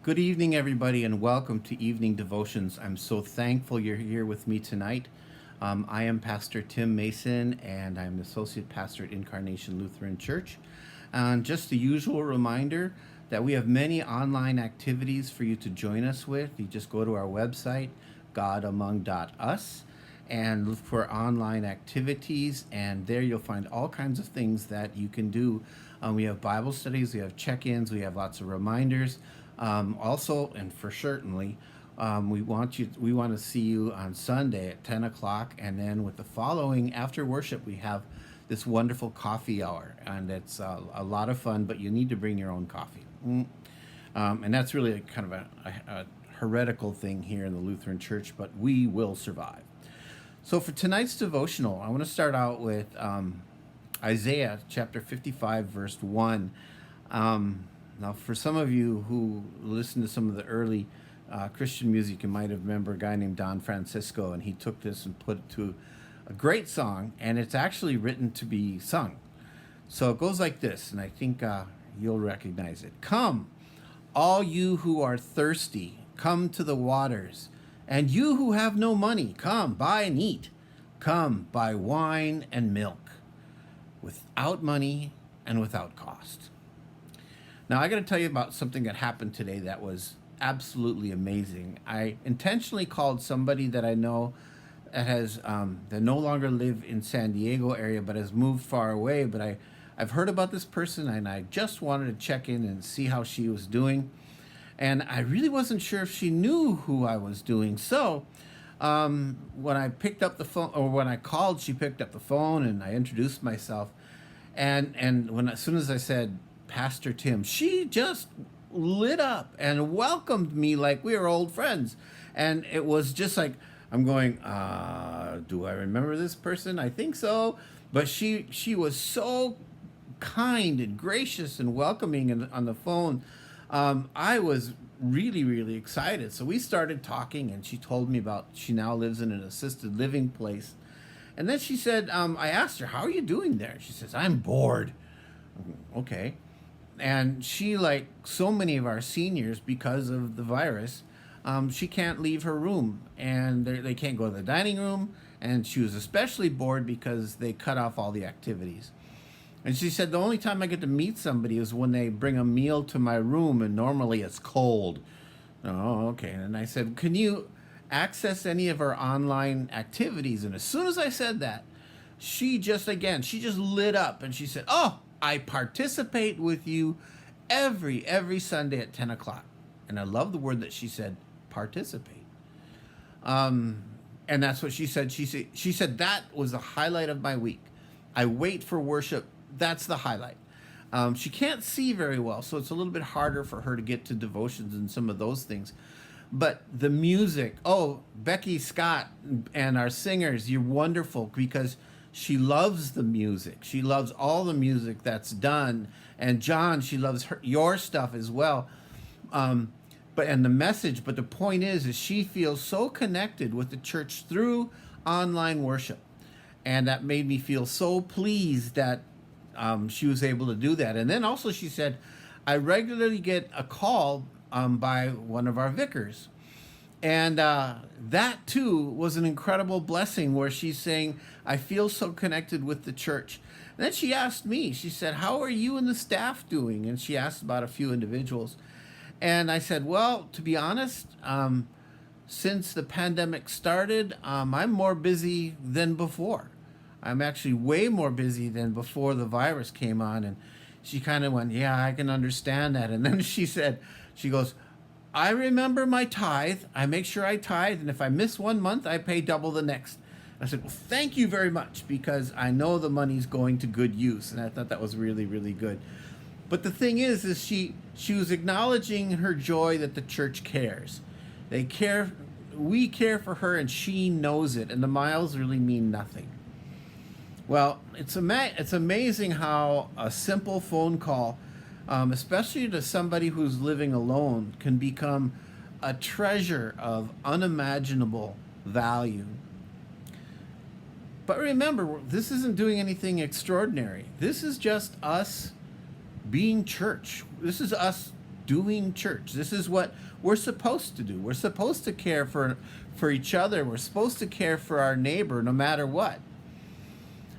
Good evening, everybody, and welcome to Evening Devotions. I'm so thankful you're here with me tonight. I am Pastor Tim Mason, and I'm the Associate Pastor at Incarnation Lutheran Church. And just the usual reminder that we have many online activities for you to join us with. You just go to our website, godamong.us, and look for online activities, and there you'll find all kinds of things that you can do. We have Bible studies, we have check-ins, we have lots of reminders. Also, and for certainly, we want to see you on Sunday at 10 o'clock, and then with the following after worship, we have this wonderful coffee hour, and it's a lot of fun. But you need to bring your own coffee, and that's really kind of a heretical thing here in the Lutheran Church. But we will survive. So for tonight's devotional, I want to start out with Isaiah chapter 55, verse 1. Now, for some of you who listen to some of the early Christian music, you might have remember a guy named Don Francisco, and he took this and put it to a great song, and it's actually written to be sung. So it goes like this, and I think you'll recognize it. Come, all you who are thirsty, come to the waters. And you who have no money, come, buy and eat. Come, buy wine and milk, without money and without cost. Now, I got to tell you about something that happened today that was absolutely amazing. I intentionally called somebody that I know that no longer live in San Diego area, but has moved far away. But I've heard about this person, and I just wanted to check in and see how she was doing. And I really wasn't sure if she knew who I was doing. So when I picked up the phone, or when I called, she picked up the phone, and I introduced myself. And as soon as I said, Pastor Tim, she just lit up and welcomed me like we were old friends. And it was just like, I'm going, do I remember this person? I think so. But she was so kind and gracious and welcoming on the phone. I was really, really excited. So we started talking, and she told me about she now lives in an assisted living place. And then she said, I asked her, how are you doing there? She says, I'm bored. Okay. And she, like so many of our seniors, because of the virus, she can't leave her room, and they can't go to the dining room. And she was especially bored because they cut off all the activities. And she said, the only time I get to meet somebody is when they bring a meal to my room, and normally it's cold. Oh, okay. And I said, can you access any of our online activities? And as soon as I said that, she just lit up, and she said, oh, I participate with you every Sunday at 10 o'clock. And I love the word that she said, participate. And that's what she said. She said that was the highlight of my week. I wait for worship. That's the highlight. She can't see very well, so it's a little bit harder for her to get to devotions and some of those things. But the music, Becky Scott and our singers, you're wonderful, because she loves the music. She loves all the music that's done. And John, she loves your stuff as well. And the message, but the point is she feels so connected with the church through online worship. And that made me feel so pleased that she was able to do that. And then also she said, I regularly get a call by one of our vicars. And that too was an incredible blessing, where she's saying, I feel so connected with the church. And then she asked me, she said, how are you and the staff doing? And she asked about a few individuals. And I said, well, to be honest, since the pandemic started, I'm more busy than before. I'm actually way more busy than before the virus came on. And she kind of went, yeah, I can understand that. And then she goes, I remember my tithe. I make sure I tithe. And if I miss 1 month, I pay double the next. I said, well, thank you very much, because I know the money's going to good use. And I thought that was really, really good. But the thing is she was acknowledging her joy that the church cares. We care for her, and she knows it. And the miles really mean nothing. Well, it's amazing how a simple phone call, especially to somebody who's living alone, can become a treasure of unimaginable value. But remember, this isn't doing anything extraordinary. This is just us being church. This is us doing church. This is what we're supposed to do. We're supposed to care for each other. We're supposed to care for our neighbor no matter what.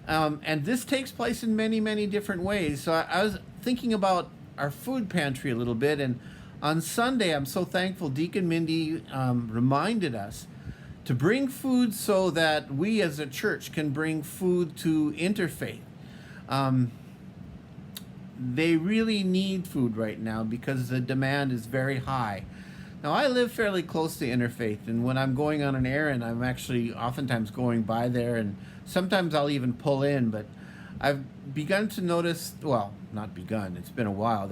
And this takes place in many, many different ways. So I was thinking about our food pantry a little bit. And on Sunday, I'm so thankful Deacon Mindy reminded us to bring food so that we as a church can bring food to Interfaith. They really need food right now because the demand is very high. Now, I live fairly close to Interfaith, and when I'm going on an errand, I'm actually oftentimes going by there, and sometimes I'll even pull in, but I've begun to notice, well, not begun, it's been a while,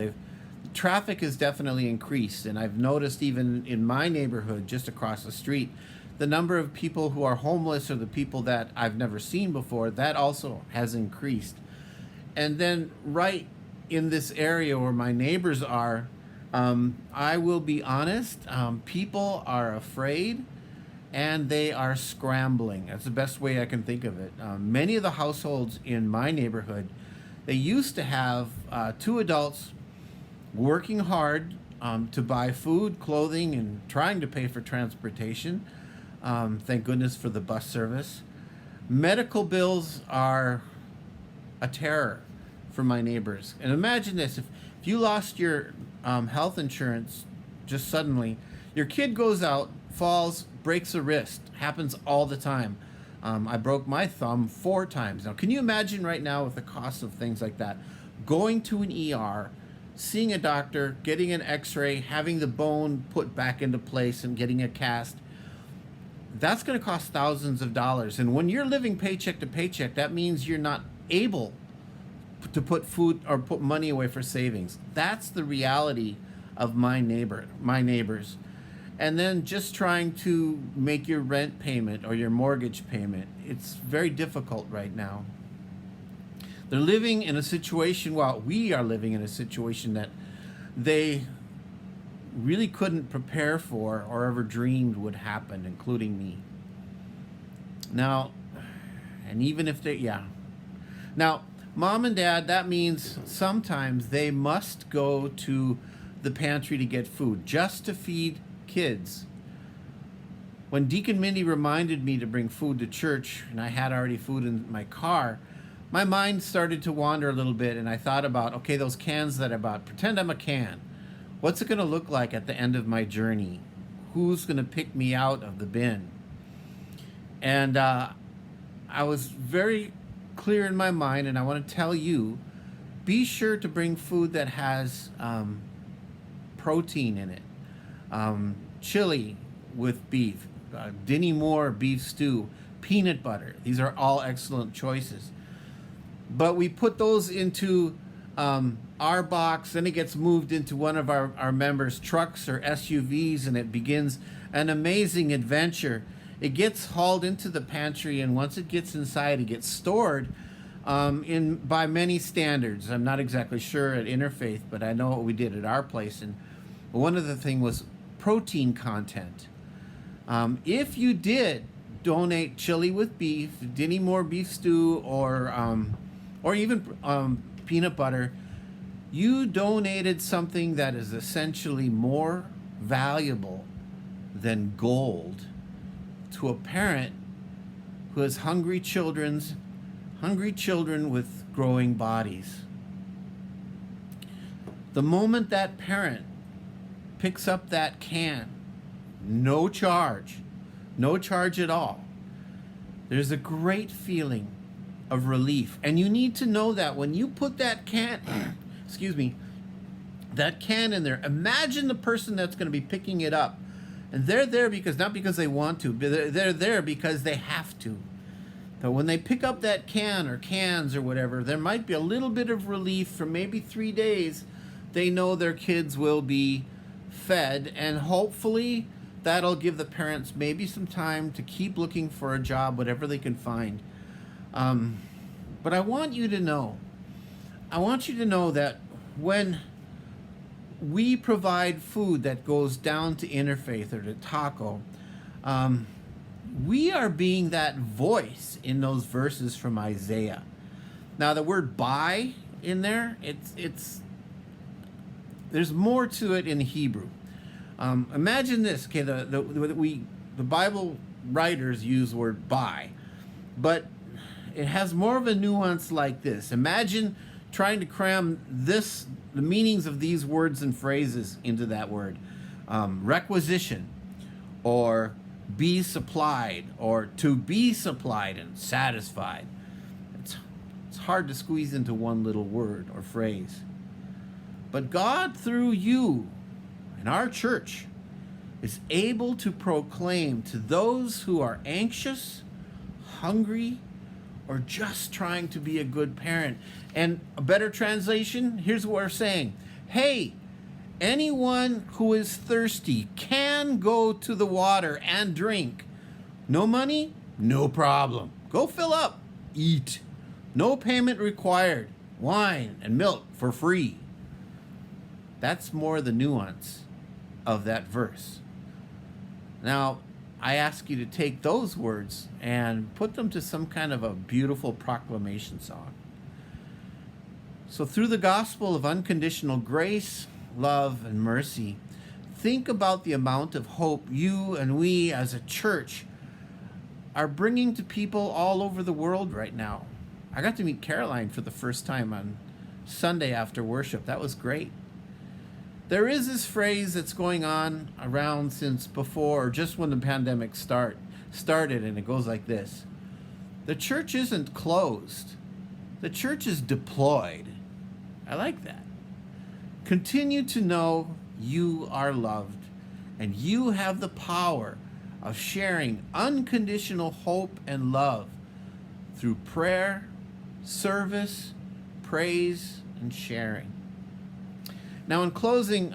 traffic has definitely increased, and I've noticed even in my neighborhood, just across the street, the number of people who are homeless or the people that I've never seen before, that also has increased. And then right in this area where my neighbors are, I will be honest, people are afraid and they are scrambling. That's the best way I can think of it. Many of the households in my neighborhood, they used to have 2 adults working hard to buy food, clothing, and trying to pay for transportation. Thank goodness for the bus service. Medical bills are a terror for my neighbors. And imagine this, if you lost your health insurance just suddenly, your kid goes out, falls, breaks a wrist, happens all the time. I broke my thumb 4 times. Now, can you imagine right now with the cost of things like that, going to an ER, seeing a doctor, getting an x-ray, having the bone put back into place and getting a cast? That's going to cost thousands of dollars. And when you're living paycheck to paycheck, that means you're not able to put food or put money away for savings. That's the reality of my neighbors. And then just trying to make your rent payment or your mortgage payment, it's very difficult right now. They're living in a situation, well, we are living in a situation that they really couldn't prepare for or ever dreamed would happen, including me. Now, and even if Now, Mom and Dad, that means sometimes they must go to the pantry to get food, just to feed kids. When Deacon Mindy reminded me to bring food to church, and I had already food in my car, my mind started to wander a little bit, and I thought about, okay, those cans that I bought, pretend I'm a can. What's it going to look like at the end of my journey? Who's going to pick me out of the bin? And I was very clear in my mind, and I want to tell you, be sure to bring food that has protein in it. Chili with beef, Dinny Moore beef stew, peanut butter. These are all excellent choices. But we put those into our box, then it gets moved into one of our members' trucks or SUVs, and it begins an amazing adventure. It gets hauled into the pantry, and once it gets inside, it gets stored by many standards. I'm not exactly sure at Interfaith, but I know what we did at our place. And one of the things was protein content. If you did donate chili with beef, Dinny Moore beef stew, or even peanut butter, you donated something that is essentially more valuable than gold to a parent who has hungry children with growing bodies. The moment that parent picks up that can, no charge at all, there's a great feeling of relief. And you need to know that when you put that can, that can in there, imagine the person that's going to be picking it up. And they're there not because they want to, but they're there because they have to. But when they pick up that can or cans or whatever, there might be a little bit of relief for maybe 3 days. They know their kids will be fed, and hopefully that'll give the parents maybe some time to keep looking for a job, whatever they can find. But I want you to know that when we provide food that goes down to Interfaith or to Taco, we are being that voice in those verses from Isaiah. Now, the word buy in there, there's more to it in Hebrew. Imagine this. Okay, the Bible writers use the word by, but it has more of a nuance like this. Imagine trying to cram the meanings of these words and phrases into that word. Requisition, or be supplied, or to be supplied and satisfied. It's hard to squeeze into one little word or phrase. But God, through you and our church, is able to proclaim to those who are anxious, hungry, or just trying to be a good parent. And a better translation, here's what we're saying. Hey, anyone who is thirsty can go to the water and drink. No money? No problem. Go fill up. Eat. No payment required. Wine and milk for free. That's more the nuance of that verse. Now, I ask you to take those words and put them to some kind of a beautiful proclamation song. So through the gospel of unconditional grace, love, and mercy, think about the amount of hope you and we as a church are bringing to people all over the world right now. I got to meet Caroline for the first time on Sunday after worship. That was great. There is this phrase that's going on around since before, or just when the pandemic started, and it goes like this. The church isn't closed. The church is deployed. I like that. Continue to know you are loved, and you have the power of sharing unconditional hope and love through prayer, service, praise, and sharing. Now, in closing,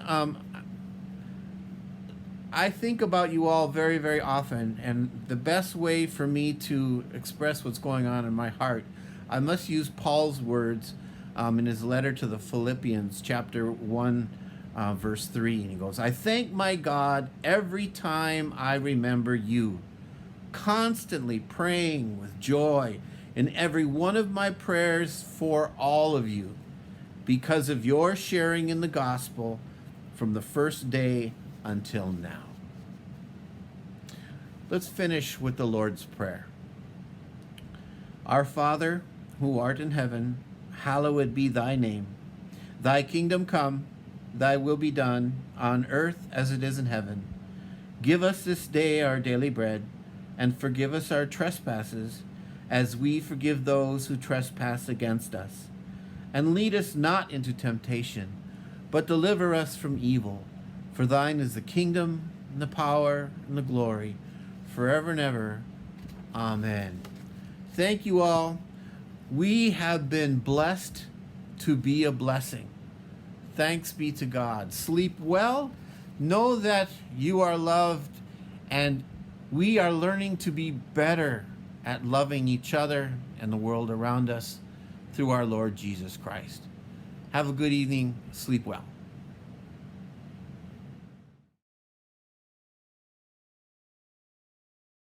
I think about you all very, very often, and the best way for me to express what's going on in my heart, I must use Paul's words in his letter to the Philippians, chapter 1, verse 3. And he goes, I thank my God every time I remember you, constantly praying with joy in every one of my prayers for all of you, because of your sharing in the gospel from the first day until now. Let's finish with the Lord's Prayer. Our Father, who art in heaven, hallowed be thy name. Thy kingdom come, thy will be done, on earth as it is in heaven. Give us this day our daily bread, and forgive us our trespasses, as we forgive those who trespass against us. And lead us not into temptation, but deliver us from evil. For thine is the kingdom, and the power, and the glory, forever and ever. Amen. Thank you all. We have been blessed to be a blessing. Thanks be to God. Sleep well. Know that you are loved, and we are learning to be better at loving each other and the world around us through our Lord Jesus Christ. Have a good evening. Sleep well.